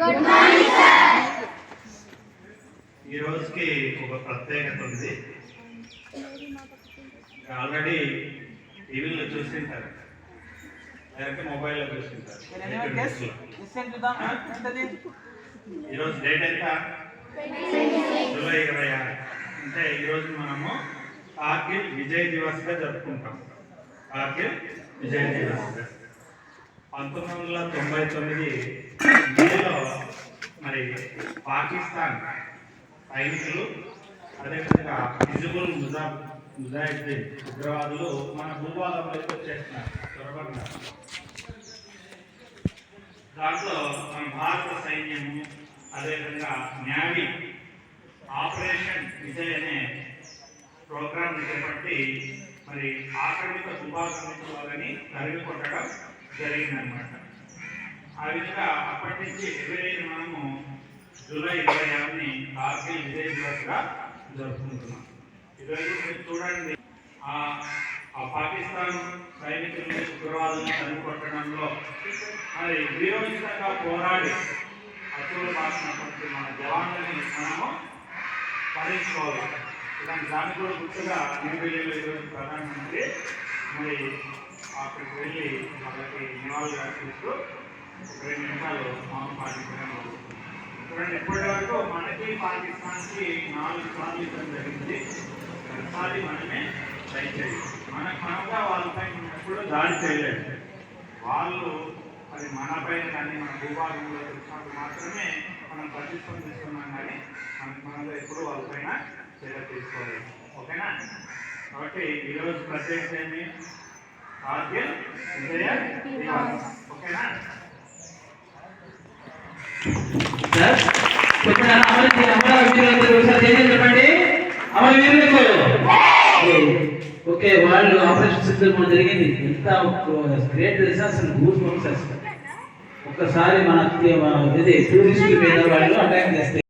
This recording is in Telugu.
ఈ రోజుకి ఒక ప్రత్యేకత ఉంది. ఆల్రెడీ టీవీలో చూసింటారు, లేకపోతే మొబైల్లో చూసింటారు. ఈరోజు డేట్ ఎంత? జూలై 26. అంటే ఈరోజు మనము కార్గిల్ విజయ్ దివస్గా జరుపుకుంటాం. కార్గిల్ విజయ్ దివస్ 1999 మేలో మరి పాకిస్తాన్ సైనికులు, అదేవిధంగా హిజ్బుల్ ముజాహిద్దీన్ ఉగ్రవాదులు మన భూభాగంలోకి వచ్చేస్తున్నారు, చొరబడినారు. దాంట్లో మన భారత సైన్యము, అదేవిధంగా న్యావీ ఆపరేషన్ విజయ్ అనే ప్రోగ్రాం చేపట్టి మరి ఆక్రమిత భూభాగం నుంచి వాళ్ళని తరిమి కొట్టడం జరిగిందనమాట. ఆ విధంగా అప్పటి నుంచి ఎవరైనా మనము జూలై 26ని కార్గిల్ విజయ్ దివస్గా జరుపుకుంటున్నాం. ఈరోజు మీరు చూడండి, ఆ పాకిస్తాన్ సైనికులు ఉగ్రవాదులను తరిమి కొట్టడంలో మరి వీరోచితంగా పోరాడి అసూలు బాసినటువంటి మన జవాన్లని మనము స్మరించుకోవాలి. ఇలాంటి దానికి కూడా గుర్తుగా న్యూఢిల్లీలో ఈరోజు ప్రధానమంత్రి మరి అక్కడికి వెళ్ళి వాళ్ళకి నివాళులు అర్పిస్తూ 2 నిమిషాలు మౌనం పాటించడం జరుగుతుంది. చూడండి, ఇప్పటి వరకు మనకి పాకిస్తాన్కి 4 సార్లు యుద్ధం జరిగింది. ప్రతిసారి మనమే ట్రై చేయాలి. మనగా వాళ్ళపై ఎప్పుడు దాడి చేయలేదు. వాళ్ళు అది మనపైన కానీ మన భూభాగంలో వచ్చినప్పుడు మాత్రమే మనం ప్రతిస్పందిస్తున్నాం, కానీ మనలో ఎప్పుడు వాళ్ళపైన చర్య తీసుకోలేదు. ఓకేనా? కాబట్టి ఈరోజు ప్రత్యేకత ఏమి? కార్గిల్ విజయ దివస్. ఓకేనా? చెప్పండి అమరవీరులకు. ఓకే, వాళ్ళు ఆపరేషన్ సిద్ధం జరిగింది. ఎంత గ్రేట్ తెలుసా అసలు. Goose bumps. ఒక్కసారి మన టూరిస్టుల మీద వాళ్ళు అటాక్ చేస్తే